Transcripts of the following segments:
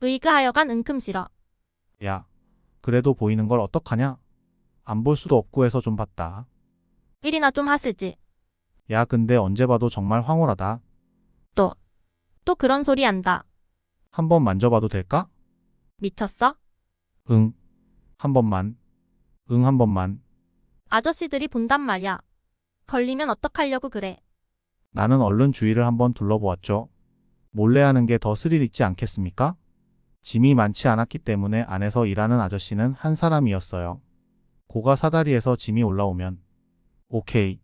으이그 하여간 은큼 싫어. 야, 그래도 보이는 걸 어떡하냐? 안 볼 수도 없고 해서 좀 봤다. 일이나 좀 하시지. 야, 근데 언제 봐도 정말 황홀하다. 또, 또 그런 소리 한다. 한번 만져봐도 될까? 미쳤어? 응. 한 번만. 응, 한 번만. 아저씨들이 본단 말야. 걸리면 어떡하려고 그래. 나는 얼른 주위를 한번 둘러보았죠. 몰래 하는 게 더 스릴 있지 않겠습니까? 짐이 많지 않았기 때문에 안에서 일하는 아저씨는 한 사람이었어요. 고가 사다리에서 짐이 올라오면 오케이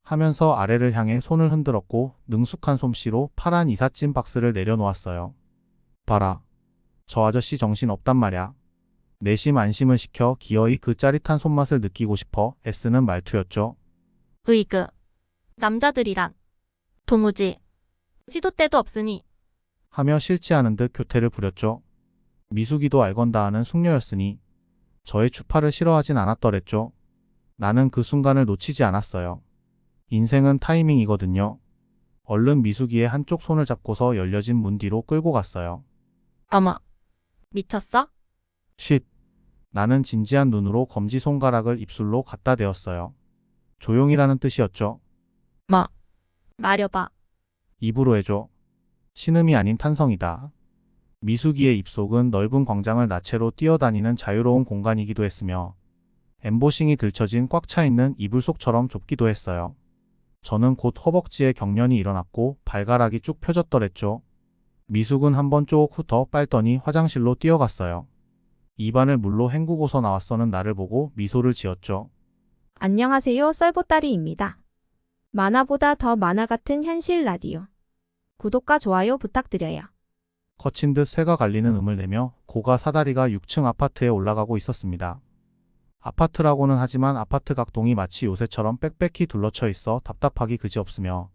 하면서 아래를 향해 손을 흔들었고 능숙한 솜씨로 파란 이삿짐 박스를 내려놓았어요. 봐라. 저 아저씨 정신 없단 말야. 내심 안심을 시켜 기어이 그 짜릿한 손맛을 느끼고 싶어 애쓰는 말투였죠. 으이그. 남자들이란. 도무지. 시도 때도 없으니. 하며 싫지 않은 듯 교태를 부렸죠. 미숙이도 알건다 하는 숙녀였으니 저의 추파를 싫어하진 않았더랬죠. 나는 그 순간을 놓치지 않았어요. 인생은 타이밍이거든요. 얼른 미숙이의 한쪽 손을 잡고서 열려진 문 뒤로 끌고 갔어요. 어머. 미쳤어? 쉿. 나는 진지한 눈으로 검지손가락을 입술로 갖다 대었어요. 조용히라는 뜻이었죠. 뭐. 마려봐. 입으로 해줘. 신음이 아닌 탄성이다. 미숙이의 입속은 넓은 광장을 나체로 뛰어다니는 자유로운 공간이기도 했으며 엠보싱이 들쳐진 꽉 차있는 이불 속처럼 좁기도 했어요. 저는 곧 허벅지에 경련이 일어났고 발가락이 쭉 펴졌더랬죠. 미숙은 한번 쪼옥 후 더 빨더니 화장실로 뛰어갔어요. 입안을 물로 헹구고서 나왔어는 나를 보고 미소를 지었죠. 안녕하세요, 썰보따리입니다. 만화보다 더 만화 같은 현실 라디오. 구독과 좋아요 부탁드려요. 거친 듯 쇠가 갈리는 음을 내며 고가 사다리가 6층 아파트에 올라가고 있었습니다. 아파트라고는 하지만 아파트 각동이 마치 요새처럼 빽빽히 둘러쳐 있어 답답하기 그지없으며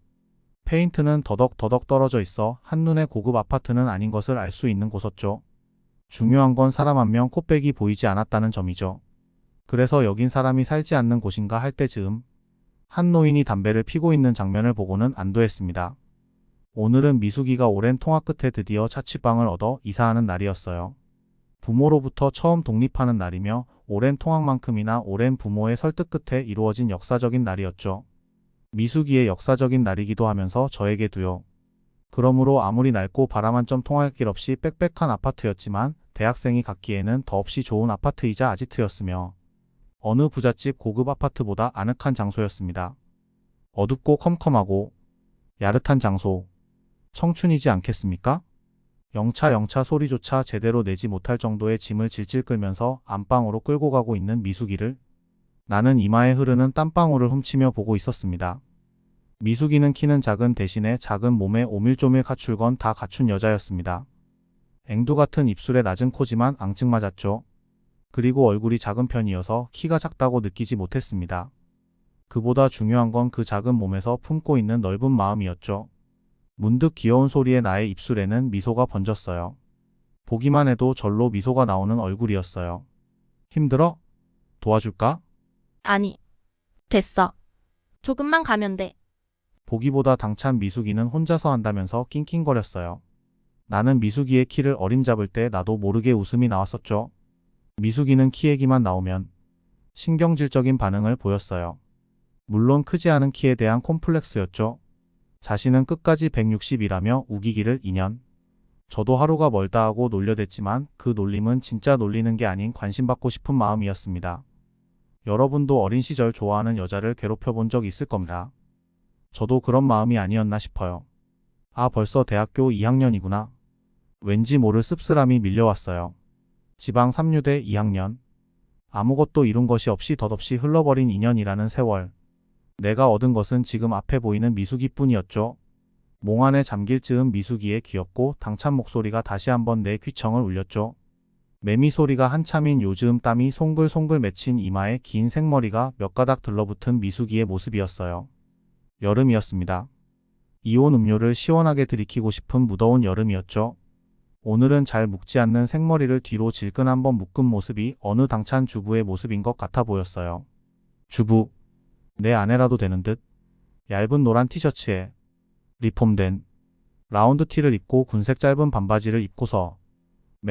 페인트는 더덕더덕 떨어져 있어 한눈에 고급 아파트는 아닌 것을 알 수 있는 곳었죠. 중요한 건 사람 한 명 코빼기 보이지 않았다는 점이죠. 그래서 여긴 사람이 살지 않는 곳인가 할 때 즈음 한 노인이 담배를 피고 있는 장면을 보고는 안도했습니다. 오늘은 미숙이가 오랜 통화 끝에 드디어 자취방을 얻어 이사하는 날이었어요. 부모로부터 처음 독립하는 날이며 오랜 통학만큼이나 오랜 부모의 설득 끝에 이루어진 역사적인 날이었죠. 미숙이의 역사적인 날이기도 하면서 저에게도요. 그러므로 아무리 낡고 바람 한 점 통할 길 없이 빽빽한 아파트였지만 대학생이 갖기에는 더없이 좋은 아파트이자 아지트였으며 어느 부잣집 고급 아파트보다 아늑한 장소였습니다. 어둡고 컴컴하고 야릇한 장소. 청춘이지 않겠습니까? 영차 소리조차 제대로 내지 못할 정도의 짐을 질질 끌면서 안방으로 끌고 가고 있는 미숙이를 나는 이마에 흐르는 땀방울을 훔치며 보고 있었습니다. 미숙이는 키는 작은 대신에 작은 몸에 오밀조밀 갖출 건 다 갖춘 여자였습니다. 앵두 같은 입술에 낮은 코지만 앙증맞았죠. 그리고 얼굴이 작은 편이어서 키가 작다고 느끼지 못했습니다. 그보다 중요한 건 그 작은 몸에서 품고 있는 넓은 마음이었죠. 문득 귀여운 소리에 나의 입술에는 미소가 번졌어요. 보기만 해도 절로 미소가 나오는 얼굴이었어요. 힘들어? 도와줄까? 아니. 됐어. 조금만 가면 돼. 보기보다 당찬 미숙이는 혼자서 한다면서 낑낑거렸어요. 나는 미숙이의 키를 어림잡을 때 나도 모르게 웃음이 나왔었죠. 미숙이는 키 얘기만 나오면 신경질적인 반응을 보였어요. 물론 크지 않은 키에 대한 콤플렉스였죠. 자신은 끝까지 160이라며 우기기를 2년. 저도 하루가 멀다 하고 놀려댔지만 그 놀림은 진짜 놀리는 게 아닌 관심받고 싶은 마음이었습니다. 여러분도 어린 시절 좋아하는 여자를 괴롭혀 본 적 있을 겁니다. 저도 그런 마음이 아니었나 싶어요. 아, 벌써 대학교 2학년이구나. 왠지 모를 씁쓸함이 밀려왔어요. 지방 3류대 2학년. 아무것도 이룬 것이 없이 덧없이 흘러버린 2년이라는 세월. 내가 얻은 것은 지금 앞에 보이는 미숙이뿐이었죠. 몽환에 잠길 즈음 미숙이의 귀엽고 당찬 목소리가 다시 한번 내 귀청을 울렸죠. 매미 소리가 한참인 요즈음 땀이 송글송글 맺힌 이마에 긴 생머리가 몇 가닥 들러붙은 미숙이의 모습이었어요. 여름이었습니다. 이온 음료를 시원하게 들이키고 싶은 무더운 여름이었죠. 오늘은 잘 묶지 않는 생머리를 뒤로 질끈 한번 묶은 모습이 어느 당찬 주부의 모습인 것 같아 보였어요. 주부. 내 아내라도 되는 듯. 얇은 노란 티셔츠에 리폼된 라운드 티를 입고 군색 짧은 반바지를 입고서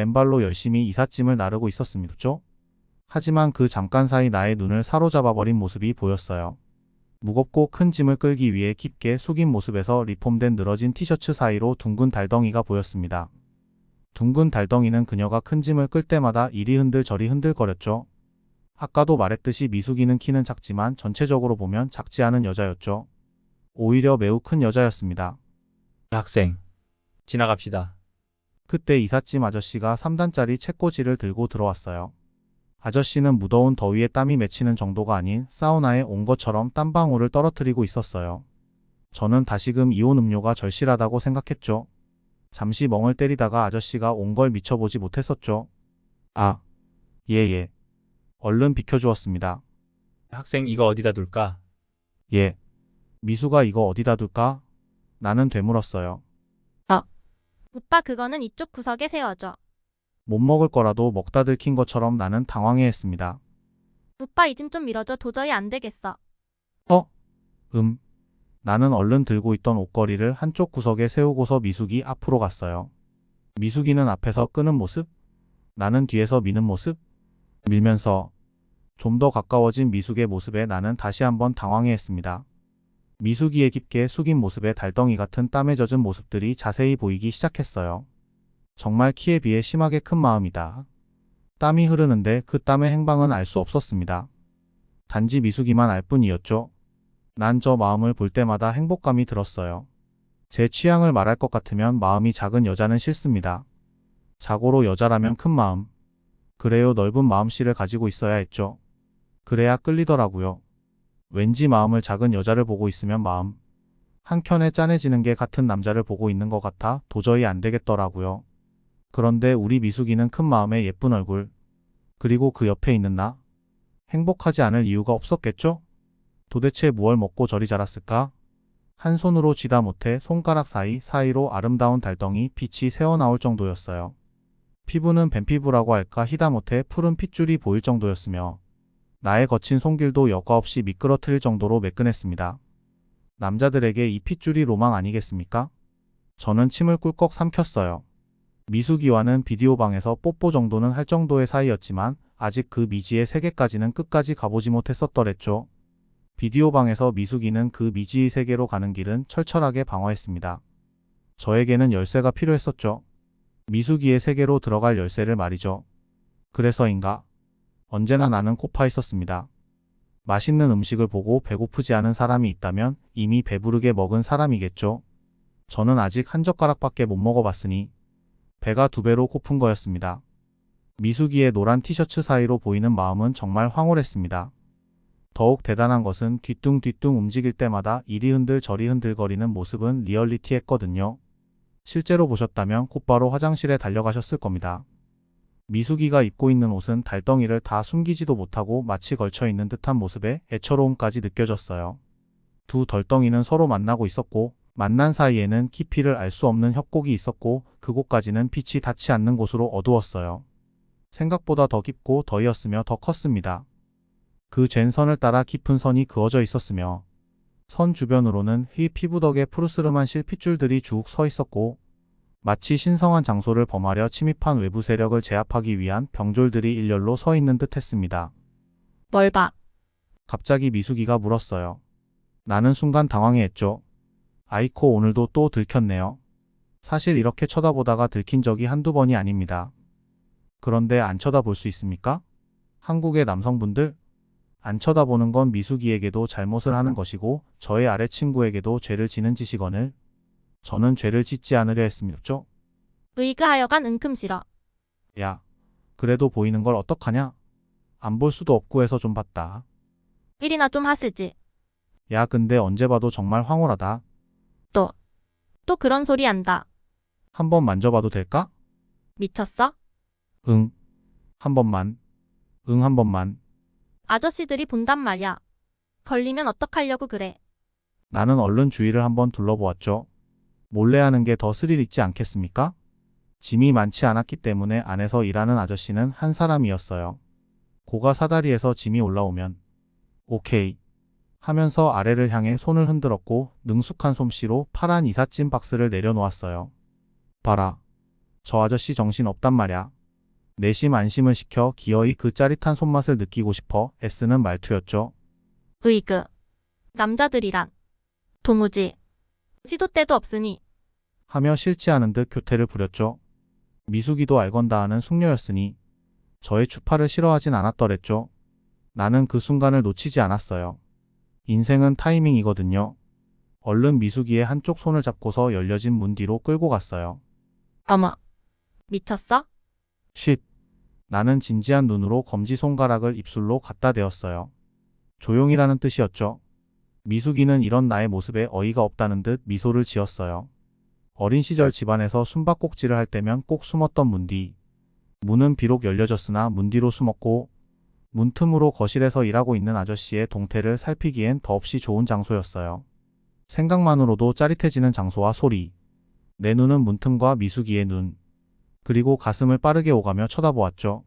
맨발로 열심히 이삿짐을 나르고 있었습니다. 하지만 그 잠깐 사이 나의 눈을 사로잡아버린 모습이 보였어요. 무겁고 큰 짐을 끌기 위해 깊게 숙인 모습에서 리폼된 늘어진 티셔츠 사이로 둥근 달덩이가 보였습니다. 둥근 달덩이는 그녀가 큰 짐을 끌 때마다 이리 흔들 저리 흔들거렸죠. 아까도 말했듯이 미숙이는 키는 작지만 전체적으로 보면 작지 않은 여자였죠. 오히려 매우 큰 여자였습니다. 학생, 지나갑시다. 그때 이삿짐 아저씨가 3단짜리 책꽂이를 들고 들어왔어요. 아저씨는 무더운 더위에 땀이 맺히는 정도가 아닌 사우나에 온 것처럼 땀방울을 떨어뜨리고 있었어요. 저는 다시금 이온 음료가 절실하다고 생각했죠. 잠시 멍을 때리다가 아저씨가 온 걸 미쳐보지 못했었죠. 아, 예. 얼른 비켜주었습니다. 학생, 이거 어디다 둘까? 예. 미수가 이거 어디다 둘까? 나는 되물었어요. 오빠 그거는 이쪽 구석에 세워줘. 못 먹을 거라도 먹다 들킨 것처럼 나는 당황해했습니다. 오빠 이 짐 좀 밀어줘. 도저히 안 되겠어. 나는 얼른 들고 있던 옷걸이를 한쪽 구석에 세우고서 미숙이 앞으로 갔어요. 미숙이는 앞에서 끄는 모습, 나는 뒤에서 미는 모습, 밀면서 좀 더 가까워진 미숙의 모습에 나는 다시 한번 당황해했습니다. 미숙이의 깊게 숙인 모습에 달덩이 같은 땀에 젖은 모습들이 자세히 보이기 시작했어요. 정말 키에 비해 심하게 큰 마음이다. 땀이 흐르는데 그 땀의 행방은 알 수 없었습니다. 단지 미숙이만 알 뿐이었죠. 난 저 마음을 볼 때마다 행복감이 들었어요. 제 취향을 말할 것 같으면 마음이 작은 여자는 싫습니다. 자고로 여자라면 큰 마음. 그래요, 넓은 마음씨를 가지고 있어야 했죠. 그래야 끌리더라고요. 왠지 마음을 작은 여자를 보고 있으면 마음 한켠에 짠해지는 게 같은 남자를 보고 있는 것 같아 도저히 안 되겠더라고요. 그런데 우리 미숙이는 큰 마음에 예쁜 얼굴, 그리고 그 옆에 있는 나, 행복하지 않을 이유가 없었겠죠? 도대체 무얼 먹고 저리 자랐을까? 한 손으로 쥐다 못해 손가락 사이로 아름다운 달덩이 빛이 새어나올 정도였어요. 피부는 뱀피부라고 할까 희다 못해 푸른 핏줄이 보일 정도였으며 나의 거친 손길도 여과 없이 미끄러뜨릴 정도로 매끈했습니다. 남자들에게 이 핏줄이 로망 아니겠습니까? 저는 침을 꿀꺽 삼켰어요. 미숙이와는 비디오방에서 뽀뽀 정도는 할 정도의 사이였지만 아직 그 미지의 세계까지는 끝까지 가보지 못했었더랬죠. 비디오방에서 미숙이는 그 미지의 세계로 가는 길은 철철하게 방어했습니다. 저에게는 열쇠가 필요했었죠. 미숙이의 세계로 들어갈 열쇠를 말이죠. 그래서인가? 언제나 나는 고파 있었습니다. 맛있는 음식을 보고 배고프지 않은 사람이 있다면 이미 배부르게 먹은 사람이겠죠. 저는 아직 한 젓가락밖에 못 먹어봤으니 배가 두 배로 고픈 거였습니다. 미숙이의 노란 티셔츠 사이로 보이는 마음은 정말 황홀했습니다. 더욱 대단한 것은 뒤뚱뒤뚱 움직일 때마다 이리 흔들 저리 흔들거리는 모습은 리얼리티했거든요. 실제로 보셨다면 곧바로 화장실에 달려가셨을 겁니다. 미숙이가 입고 있는 옷은 달덩이를 다 숨기지도 못하고 마치 걸쳐있는 듯한 모습에 애처로움까지 느껴졌어요. 두 덜덩이는 서로 만나고 있었고 만난 사이에는 깊이를 알 수 없는 협곡이 있었고 그곳까지는 빛이 닿지 않는 곳으로 어두웠어요. 생각보다 더 깊고 더이었으며 더 컸습니다. 그 잰 선을 따라 깊은 선이 그어져 있었으며 선 주변으로는 휘 피부덕에 푸르스름한 실핏줄들이 쭉 서 있었고 마치 신성한 장소를 범하려 침입한 외부 세력을 제압하기 위한 병졸들이 일렬로 서 있는 듯 했습니다. 뭘 봐? 갑자기 미숙이가 물었어요. 나는 순간 당황해했죠. 아이코 오늘도 또 들켰네요. 사실 이렇게 쳐다보다가 들킨 적이 한두 번이 아닙니다. 그런데 안 쳐다볼 수 있습니까? 한국의 남성분들? 안 쳐다보는 건 미숙이에게도 잘못을 하는 것이고 저의 아래 친구에게도 죄를 지는 짓이거늘 저는 죄를 짓지 않으려 했습니다. 의그하여간 은큼 싫어. 야, 그래도 보이는 걸 어떡하냐? 안 볼 수도 없고 해서 좀 봤다. 일이나 좀 하시지. 야, 근데 언제 봐도 정말 황홀하다. 또 그런 소리 한다. 한번 만져봐도 될까? 미쳤어? 응. 한 번만. 응, 한 번만. 아저씨들이 본단 말야. 걸리면 어떡하려고 그래. 나는 얼른 주위를 한번 둘러보았죠. 몰래 하는 게 더 스릴 있지 않겠습니까? 짐이 많지 않았기 때문에 안에서 일하는 아저씨는 한 사람이었어요. 고가 사다리에서 짐이 올라오면 오케이 하면서 아래를 향해 손을 흔들었고 능숙한 솜씨로 파란 이삿짐 박스를 내려놓았어요. 봐라. 저 아저씨 정신 없단 말야. 내심 안심을 시켜 기어이 그 짜릿한 손맛을 느끼고 싶어 애쓰는 말투였죠. 으이그. 남자들이란. 도무지. 시도 때도 없으니. 하며 싫지 않은 듯 교태를 부렸죠. 미숙이도 알건다 하는 숙녀였으니 저의 추파를 싫어하진 않았더랬죠. 나는 그 순간을 놓치지 않았어요. 인생은 타이밍이거든요. 얼른 미숙이의 한쪽 손을 잡고서 열려진 문 뒤로 끌고 갔어요. 어머. 미쳤어? 쉿. 나는 진지한 눈으로 검지 손가락을 입술로 갖다 대었어요. 조용히라는 뜻이었죠. 미숙이는 이런 나의 모습에 어이가 없다는 듯 미소를 지었어요. 어린 시절 집안에서 숨바꼭질을 할 때면 꼭 숨었던 문 뒤. 문은 비록 열려졌으나 문 뒤로 숨었고 문틈으로 거실에서 일하고 있는 아저씨의 동태를 살피기엔 더없이 좋은 장소였어요. 생각만으로도 짜릿해지는 장소와 소리. 내 눈은 문틈과 미숙이의 눈. 그리고 가슴을 빠르게 오가며 쳐다보았죠.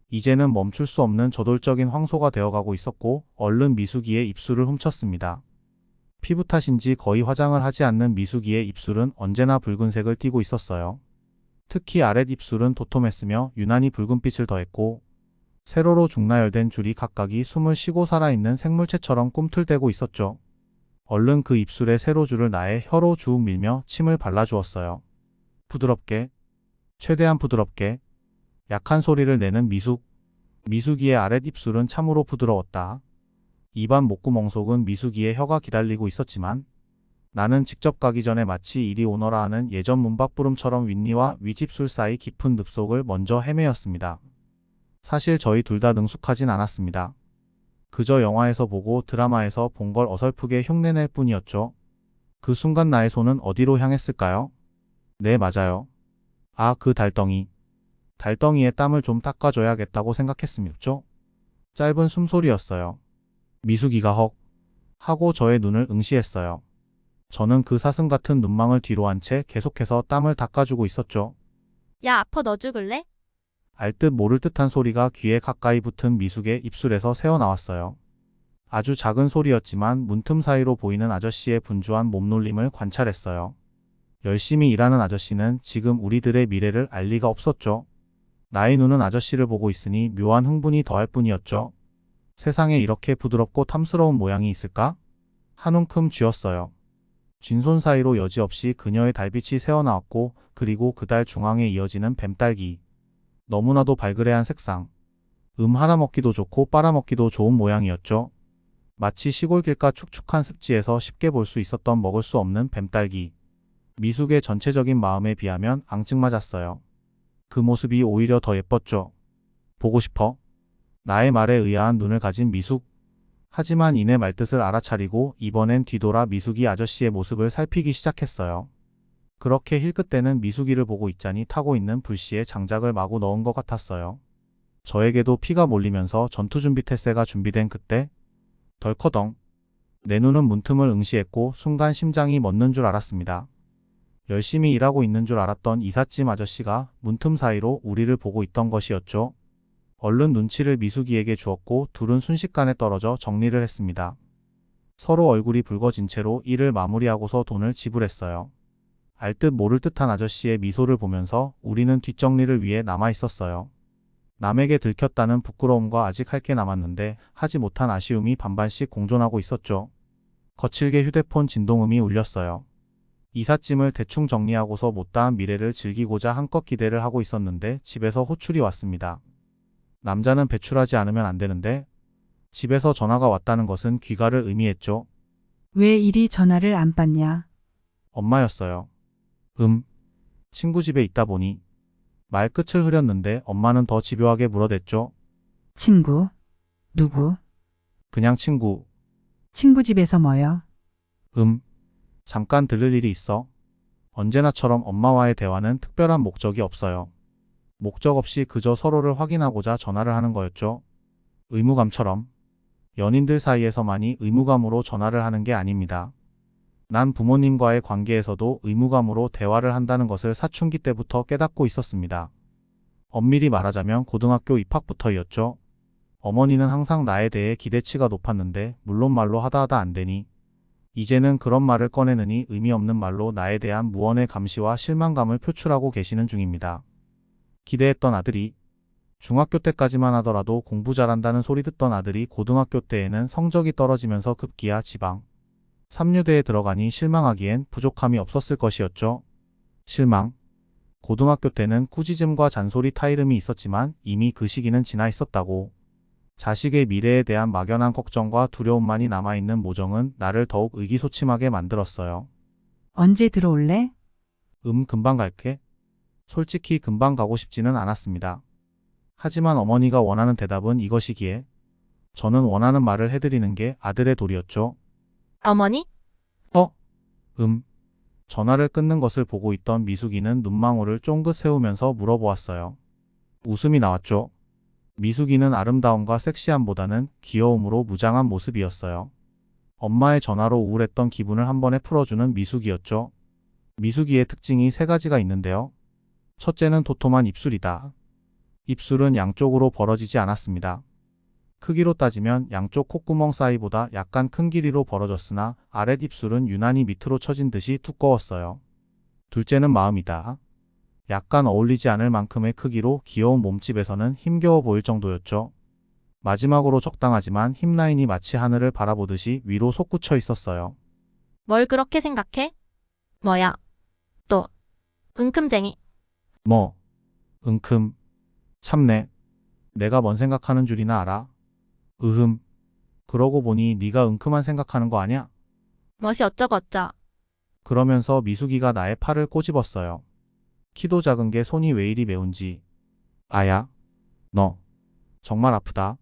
이제는 멈출 수 없는 저돌적인 황소가 되어가고 있었고 얼른 미숙이의 입술을 훔쳤습니다. 피부 탓인지 거의 화장을 하지 않는 미숙이의 입술은 언제나 붉은색을 띠고 있었어요. 특히 아랫입술은 도톰했으며 유난히 붉은빛을 더했고 세로로 중나열된 줄이 각각이 숨을 쉬고 살아있는 생물체처럼 꿈틀대고 있었죠. 얼른 그 입술의 세로줄을 나의 혀로 주욱 밀며 침을 발라주었어요. 부드럽게, 최대한 부드럽게, 약한 소리를 내는 미숙. 미숙이의 아랫입술은 참으로 부드러웠다. 입안 목구멍 속은 미숙이의 혀가 기다리고 있었지만 나는 직접 가기 전에 마치 이리 오너라 하는 예전 문밖부름처럼 윗니와 위집술 사이 깊은 늪속을 먼저 헤매었습니다. 사실 저희 둘 다 능숙하진 않았습니다. 그저 영화에서 보고 드라마에서 본 걸 어설프게 흉내낼 뿐이었죠. 그 순간 나의 손은 어디로 향했을까요? 네, 맞아요. 아, 그 달덩이. 달덩이에 땀을 좀 닦아줘야겠다고 생각했음이죠. 짧은 숨소리였어요. 미숙이가 헉 하고 저의 눈을 응시했어요. 저는 그 사슴 같은 눈망울 뒤로 한 채 계속해서 땀을 닦아주고 있었죠. 야, 아파 너 죽을래? 알듯 모를 듯한 소리가 귀에 가까이 붙은 미숙의 입술에서 새어나왔어요. 아주 작은 소리였지만 문틈 사이로 보이는 아저씨의 분주한 몸놀림을 관찰했어요. 열심히 일하는 아저씨는 지금 우리들의 미래를 알 리가 없었죠. 나의 눈은 아저씨를 보고 있으니 묘한 흥분이 더할 뿐이었죠. 세상에 이렇게 부드럽고 탐스러운 모양이 있을까? 한 움큼 쥐었어요. 쥔손 사이로 여지없이 그녀의 달빛이 새어나왔고 그리고 그 달 중앙에 이어지는 뱀딸기. 너무나도 발그레한 색상. 하나 먹기도 좋고 빨아먹기도 좋은 모양이었죠. 마치 시골 길가 축축한 습지에서 쉽게 볼 수 있었던 먹을 수 없는 뱀딸기. 미숙의 전체적인 마음에 비하면 앙증맞았어요. 그 모습이 오히려 더 예뻤죠. 보고 싶어. 나의 말에 의아한 눈을 가진 미숙. 하지만 이내 말뜻을 알아차리고 이번엔 뒤돌아 미숙이 아저씨의 모습을 살피기 시작했어요. 그렇게 힐끗대는 미숙이를 보고 있자니 타고 있는 불씨에 장작을 마구 넣은 것 같았어요. 저에게도 피가 몰리면서 전투준비 태세가 준비된 그때 덜커덩. 내 눈은 문틈을 응시했고 순간 심장이 멎는 줄 알았습니다. 열심히 일하고 있는 줄 알았던 이삿짐 아저씨가 문틈 사이로 우리를 보고 있던 것이었죠. 얼른 눈치를 미숙이에게 주었고 둘은 순식간에 떨어져 정리를 했습니다. 서로 얼굴이 붉어진 채로 일을 마무리하고서 돈을 지불했어요. 알듯 모를 듯한 아저씨의 미소를 보면서 우리는 뒷정리를 위해 남아 있었어요. 남에게 들켰다는 부끄러움과 아직 할 게 남았는데 하지 못한 아쉬움이 반반씩 공존하고 있었죠. 거칠게 휴대폰 진동음이 울렸어요. 이삿짐을 대충 정리하고서 못다한 미래를 즐기고자 한껏 기대를 하고 있었는데 집에서 호출이 왔습니다. 남자는 배출하지 않으면 안 되는데 집에서 전화가 왔다는 것은 귀가를 의미했죠. 왜 이리 전화를 안 받냐? 엄마였어요. 친구 집에 있다 보니 말 끝을 흐렸는데 엄마는 더 집요하게 물어댔죠. 친구? 누구? 그냥 친구. 친구 집에서 뭐여? 잠깐 들를 일이 있어. 언제나처럼 엄마와의 대화는 특별한 목적이 없어요. 목적 없이 그저 서로를 확인하고자 전화를 하는 거였죠. 의무감처럼. 연인들 사이에서만이 의무감으로 전화를 하는 게 아닙니다. 난 부모님과의 관계에서도 의무감으로 대화를 한다는 것을 사춘기 때부터 깨닫고 있었습니다. 엄밀히 말하자면 고등학교 입학부터였죠. 어머니는 항상 나에 대해 기대치가 높았는데 물론 말로 하다 안 되니 이제는 그런 말을 꺼내느니 의미 없는 말로 나에 대한 무언의 감시와 실망감을 표출하고 계시는 중입니다. 기대했던 아들이 중학교 때까지만 하더라도 공부 잘한다는 소리 듣던 아들이 고등학교 때에는 성적이 떨어지면서 급기야 지방 3류대에 들어가니 실망하기엔 부족함이 없었을 것이었죠. 실망. 고등학교 때는 꾸짖음과 잔소리 타이름이 있었지만 이미 그 시기는 지나 있었다고. 자식의 미래에 대한 막연한 걱정과 두려움만이 남아있는 모정은 나를 더욱 의기소침하게 만들었어요. 언제 들어올래? 금방 갈게. 솔직히 금방 가고 싶지는 않았습니다. 하지만 어머니가 원하는 대답은 이것이기에 저는 원하는 말을 해드리는 게 아들의 도리였죠. 어머니? 전화를 끊는 것을 보고 있던 미숙이는 눈망울을 쫑긋 세우면서 물어보았어요. 웃음이 나왔죠. 미숙이는 아름다움과 섹시함보다는 귀여움으로 무장한 모습이었어요. 엄마의 전화로 우울했던 기분을 한 번에 풀어주는 미숙이었죠. 미숙이의 특징이 3가지가 있는데요. 첫째는 도톰한 입술이다. 입술은 양쪽으로 벌어지지 않았습니다. 크기로 따지면 양쪽 콧구멍 사이보다 약간 큰 길이로 벌어졌으나 아랫 입술은 유난히 밑으로 처진 듯이 두꺼웠어요. 둘째는 마음이다. 약간 어울리지 않을 만큼의 크기로 귀여운 몸집에서는 힘겨워 보일 정도였죠. 마지막으로 적당하지만 힙 라인이 마치 하늘을 바라보듯이 위로 솟구쳐 있었어요. 뭘 그렇게 생각해? 뭐야? 또. 은큼쟁이. 은큼. 참내. 내가 뭔 생각하는 줄이나 알아? 그러고 보니 네가 은큼한 생각하는 거 아냐? 멋이 어쩌고어쩌. 그러면서 미숙이가 나의 팔을 꼬집었어요. 키도 작은 게 손이 왜 이리 매운지. 아야, 너 정말 아프다.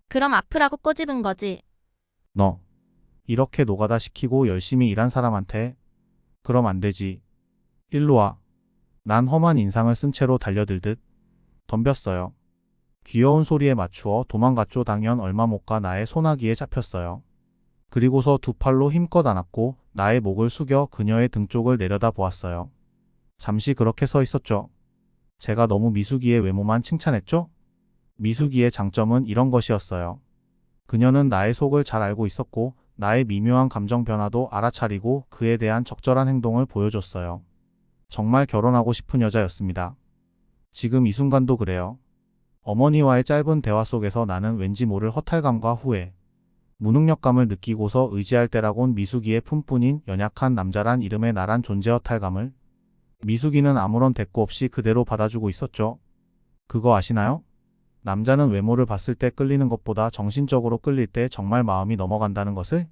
그럼 아프라고 꼬집은 거지. 너 이렇게 노가다 시키고 열심히 일한 사람한테 그럼 안 되지. 일로 와. 난 험한 인상을 쓴 채로 달려들듯 덤볐어요. 귀여운 소리에 맞추어 도망갔죠. 당연 얼마 못 가 나의 소나기에 잡혔어요. 그리고서 두 팔로 힘껏 안았고 나의 목을 숙여 그녀의 등 쪽을 내려다 보았어요. 잠시 그렇게 서 있었죠. 제가 너무 미숙이의 외모만 칭찬했죠? 미숙이의 장점은 이런 것이었어요. 그녀는 나의 속을 잘 알고 있었고 나의 미묘한 감정 변화도 알아차리고 그에 대한 적절한 행동을 보여줬어요. 정말 결혼하고 싶은 여자였습니다. 지금 이 순간도 그래요. 어머니와의 짧은 대화 속에서 나는 왠지 모를 허탈감과 후회, 무능력감을 느끼고서 의지할 때라곤 미숙이의 품뿐인 연약한 남자란 이름의 나란 존재 허탈감을 미숙이는 아무런 대꾸 없이 그대로 받아주고 있었죠. 그거 아시나요? 남자는 외모를 봤을 때 끌리는 것보다 정신적으로 끌릴 때 정말 마음이 넘어간다는 것을?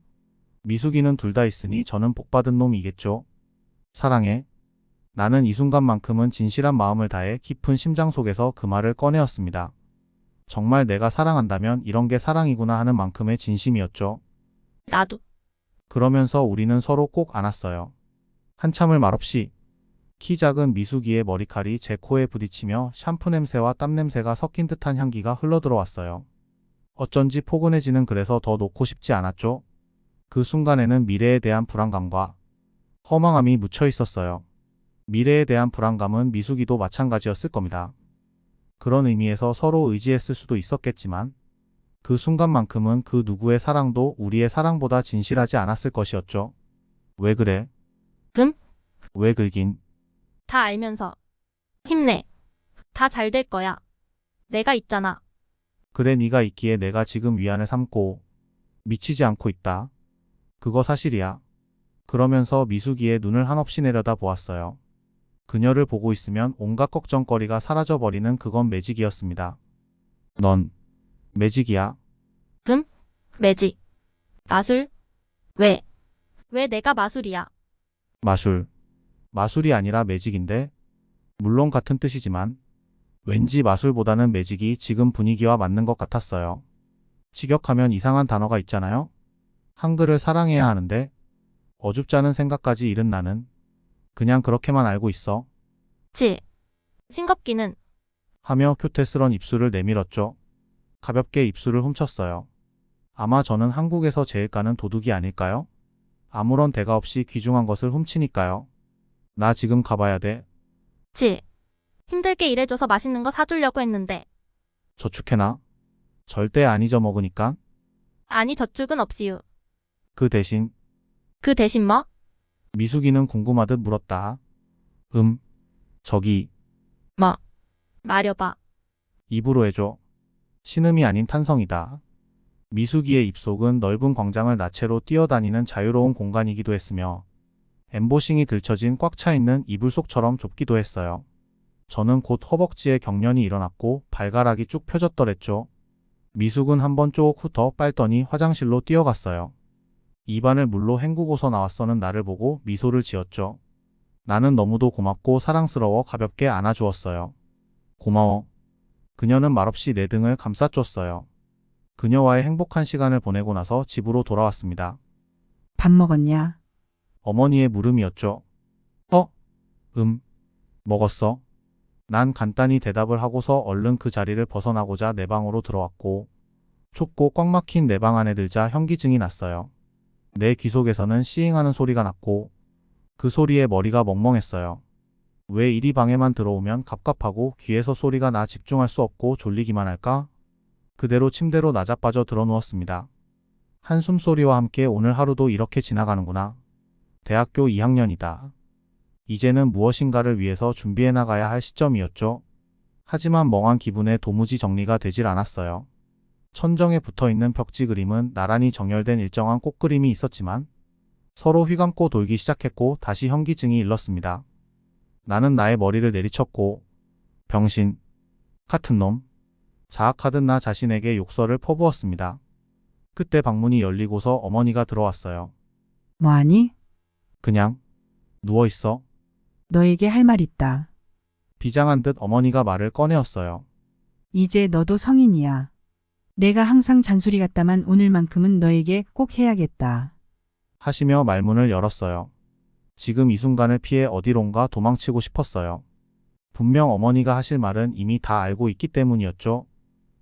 미숙이는 둘 다 있으니 저는 복받은 놈이겠죠. 사랑해. 나는 이 순간만큼은 진실한 마음을 다해 깊은 심장 속에서 그 말을 꺼내었습니다. 정말 내가 사랑한다면 이런 게 사랑이구나 하는 만큼의 진심이었죠. 나도. 그러면서 우리는 서로 꼭 안았어요. 한참을 말없이 키 작은 미숙이의 머리칼이 제 코에 부딪히며 샴푸 냄새와 땀 냄새가 섞인 듯한 향기가 흘러들어왔어요. 어쩐지 포근해지는 그래서 더 놓고 싶지 않았죠. 그 순간에는 미래에 대한 불안감과 허망함이 묻혀 있었어요. 미래에 대한 불안감은 미숙이도 마찬가지였을 겁니다. 그런 의미에서 서로 의지했을 수도 있었겠지만 그 순간만큼은 그 누구의 사랑도 우리의 사랑보다 진실하지 않았을 것이었죠. 왜 그래? 왜 긁긴? 다 알면서. 힘내. 다 잘 될 거야. 내가 있잖아. 그래 네가 있기에 내가 지금 위안을 삼고 미치지 않고 있다. 그거 사실이야. 그러면서 미숙이의 눈을 한없이 내려다 보았어요. 그녀를 보고 있으면 온갖 걱정거리가 사라져버리는 그건 매직이었습니다. 넌 매직이야. 매직. 마술? 왜? 왜 내가 마술이야? 마술. 마술이 아니라 매직인데? 물론 같은 뜻이지만 왠지 마술보다는 매직이 지금 분위기와 맞는 것 같았어요. 직역하면 이상한 단어가 있잖아요. 한글을 사랑해야 하는데 어줍잖은 생각까지 잃은 나는 그냥 그렇게만 알고 있어. 싱겁기는. 하며 큐테스런 입술을 내밀었죠. 가볍게 입술을 훔쳤어요. 아마 저는 한국에서 제일 까는 도둑이 아닐까요? 아무런 대가 없이 귀중한 것을 훔치니까요. 나 지금 가봐야 돼. 힘들게 일해줘서 맛있는 거 사주려고 했는데. 저축해놔. 절대 안 잊어먹으니까. 아니 저축은 없이유. 그 대신 그 대신 뭐? 미숙이는 궁금하듯 물었다. 저기 뭐? 말여봐. 입으로 해줘. 신음이 아닌 탄성이다. 미숙이의 입속은 넓은 광장을 나체로 뛰어다니는 자유로운 공간이기도 했으며 엠보싱이 들쳐진 꽉 차 있는 이불 속처럼 좁기도 했어요. 저는 곧 허벅지에 경련이 일어났고 발가락이 쭉 펴졌더랬죠. 미숙은 한번 쪽 후 더 빨더니 화장실로 뛰어갔어요. 입안을 물로 헹구고서 나왔어는 나를 보고 미소를 지었죠. 나는 너무도 고맙고 사랑스러워 가볍게 안아주었어요. 고마워. 그녀는 말없이 내 등을 감싸줬어요. 그녀와의 행복한 시간을 보내고 나서 집으로 돌아왔습니다. 밥 먹었냐? 어머니의 물음이었죠. 먹었어. 난 간단히 대답을 하고서 얼른 그 자리를 벗어나고자 내 방으로 들어왔고 좁고 꽉 막힌 내 방 안에 들자 현기증이 났어요. 내 귀 속에서는 씌잉하는 소리가 났고 그 소리에 머리가 멍멍했어요. 왜 이리 방에만 들어오면 갑갑하고 귀에서 소리가 나 집중할 수 없고 졸리기만 할까? 그대로 침대로 나자빠져 들어누웠습니다. 한숨소리와 함께 오늘 하루도 이렇게 지나가는구나. 대학교 2학년이다. 이제는 무엇인가를 위해서 준비해 나가야 할 시점이었죠. 하지만 멍한 기분에 도무지 정리가 되질 않았어요. 천정에 붙어있는 벽지 그림은 나란히 정렬된 일정한 꽃그림이 있었지만 서로 휘감고 돌기 시작했고 다시 현기증이 일렀습니다. 나는 나의 머리를 내리쳤고 병신 같은 놈 자학하듯 나 자신에게 욕설을 퍼부었습니다. 그때 방문이 열리고서 어머니가 들어왔어요. 뭐하니? 그냥 누워있어. 너에게 할 말 있다. 비장한 듯 어머니가 말을 꺼내었어요. 이제 너도 성인이야. 내가 항상 잔소리 같다만 오늘만큼은 너에게 꼭 해야겠다. 하시며 말문을 열었어요. 지금 이 순간을 피해 어디론가 도망치고 싶었어요. 분명 어머니가 하실 말은 이미 다 알고 있기 때문이었죠.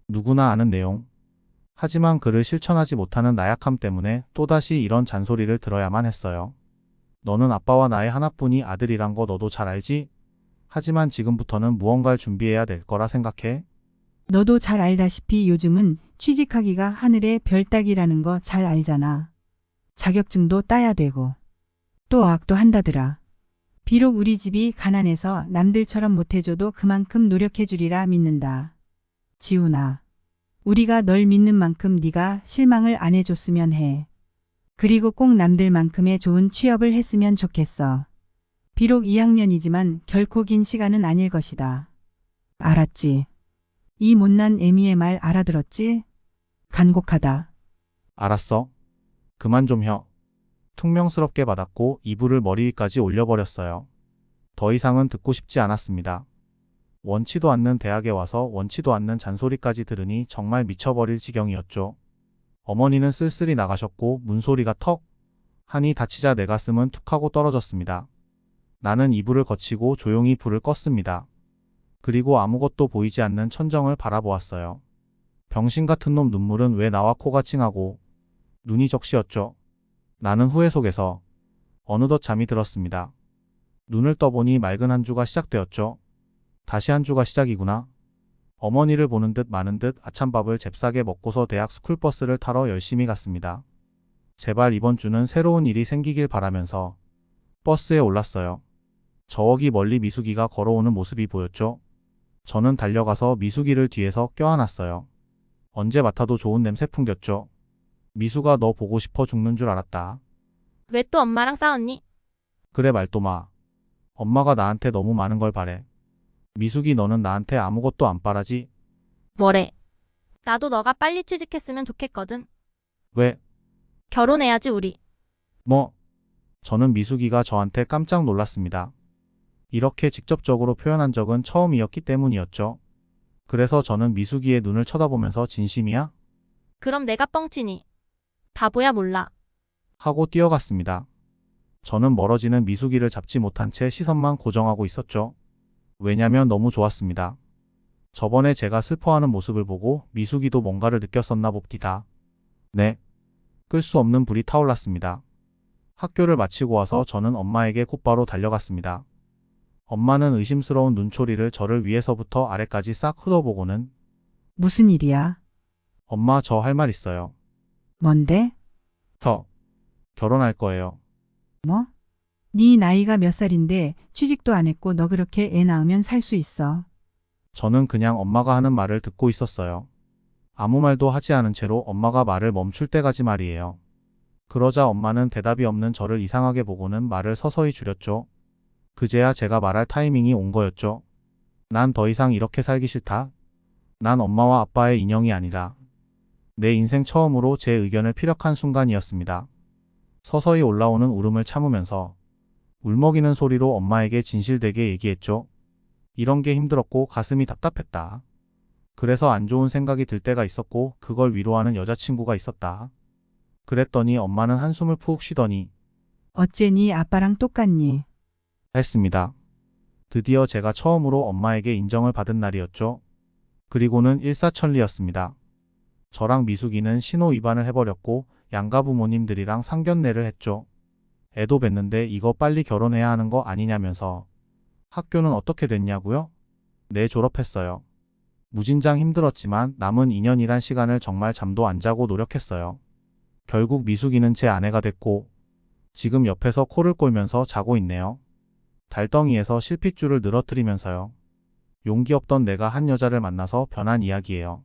누구나 아는 내용. 하지만 그를 실천하지 못하는 나약함 때문에 또다시 이런 잔소리를 들어야만 했어요. 너는 아빠와 나의 하나뿐이 아들이란 거 너도 잘 알지? 하지만 지금부터는 무언가를 준비해야 될 거라 생각해. 너도 잘 알다시피 요즘은 취직하기가 하늘의 별 따기라는 거 잘 알잖아. 자격증도 따야 되고 또 어학도 한다더라. 비록 우리 집이 가난해서 남들처럼 못해줘도 그만큼 노력해주리라 믿는다. 지훈아, 우리가 널 믿는 만큼 네가 실망을 안 해줬으면 해. 그리고 꼭 남들만큼의 좋은 취업을 했으면 좋겠어. 비록 2학년이지만 결코 긴 시간은 아닐 것이다. 알았지? 이 못난 애미의 말 알아들었지? 간곡하다. 알았어. 그만 좀 혀. 퉁명스럽게 받았고 이불을 머리 위까지 올려버렸어요. 더 이상은 듣고 싶지 않았습니다. 원치도 않는 대학에 와서 원치도 않는 잔소리까지 들으니 정말 미쳐버릴 지경이었죠. 어머니는 쓸쓸히 나가셨고 문소리가 턱 하니 다치자 내 가슴은 툭 하고 떨어졌습니다. 나는 이불을 거치고 조용히 불을 껐습니다. 그리고 아무것도 보이지 않는 천정을 바라보았어요. 병신 같은 놈 눈물은 왜 나와 코가 찡하고 눈이 적시었죠. 나는 후회 속에서 어느덧 잠이 들었습니다. 눈을 떠보니 맑은 한 주가 시작되었죠. 다시 한 주가 시작이구나. 어머니를 보는 듯 마는 듯 아참밥을 잽싸게 먹고서 대학 스쿨버스를 타러 열심히 갔습니다. 제발 이번 주는 새로운 일이 생기길 바라면서 버스에 올랐어요. 저기 멀리 미숙이가 걸어오는 모습이 보였죠. 저는 달려가서 미숙이를 뒤에서 껴안았어요. 언제 맡아도 좋은 냄새 풍겼죠. 미숙아 너 보고 싶어 죽는 줄 알았다. 왜 또 엄마랑 싸웠니? 그래 말도마. 엄마가 나한테 너무 많은 걸 바래. 미숙이 너는 나한테 아무것도 안 바라지? 뭐래? 나도 너가 빨리 취직했으면 좋겠거든. 왜? 결혼해야지 우리. 뭐? 저는 미숙이가 저한테 깜짝 놀랐습니다. 이렇게 직접적으로 표현한 적은 처음이었기 때문이었죠. 그래서 저는 미숙이의 눈을 쳐다보면서 진심이야? 그럼 내가 뻥치니. 바보야 몰라. 하고 뛰어갔습니다. 저는 멀어지는 미숙이를 잡지 못한 채 시선만 고정하고 있었죠. 왜냐면 너무 좋았습니다. 저번에 제가 슬퍼하는 모습을 보고 미숙이도 뭔가를 느꼈었나 봅디다. 네. 끌 수 없는 불이 타올랐습니다. 학교를 마치고 와서 저는 엄마에게 곧바로 달려갔습니다. 엄마는 의심스러운 눈초리를 저를 위에서부터 아래까지 싹 훑어보고는 무슨 일이야? 엄마 저 할 말 있어요. 뭔데? 저 결혼할 거예요. 뭐? 네 나이가 몇 살인데 취직도 안 했고 너 그렇게 애 낳으면 살 수 있어. 저는 그냥 엄마가 하는 말을 듣고 있었어요. 아무 말도 하지 않은 채로 엄마가 말을 멈출 때까지 말이에요. 그러자 엄마는 대답이 없는 저를 이상하게 보고는 말을 서서히 줄였죠. 그제야 제가 말할 타이밍이 온 거였죠. 난 더 이상 이렇게 살기 싫다. 난 엄마와 아빠의 인형이 아니다. 내 인생 처음으로 제 의견을 피력한 순간이었습니다. 서서히 올라오는 울음을 참으면서 울먹이는 소리로 엄마에게 진실되게 얘기했죠. 이런 게 힘들었고 가슴이 답답했다. 그래서 안 좋은 생각이 들 때가 있었고 그걸 위로하는 여자친구가 있었다. 그랬더니 엄마는 한숨을 푹 쉬더니 어째 네 아빠랑 똑같니? 했습니다. 드디어 제가 처음으로 엄마에게 인정을 받은 날이었죠. 그리고는 일사천리였습니다. 저랑 미숙이는 신호 위반을 해버렸고 양가 부모님들이랑 상견례를 했죠. 애도 뵀는데 이거 빨리 결혼해야 하는 거 아니냐면서. 학교는 어떻게 됐냐고요? 네, 졸업했어요. 무진장 힘들었지만 남은 2년이란 시간을 정말 잠도 안 자고 노력했어요. 결국 미숙이는 제 아내가 됐고 지금 옆에서 코를 골면서 자고 있네요. 달덩이에서 실핏줄을 늘어뜨리면서요. 용기 없던 내가 한 여자를 만나서 변한 이야기예요.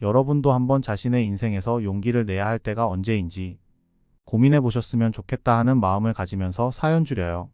여러분도 한번 자신의 인생에서 용기를 내야 할 때가 언제인지 고민해 보셨으면 좋겠다 하는 마음을 가지면서 사연 줄여요.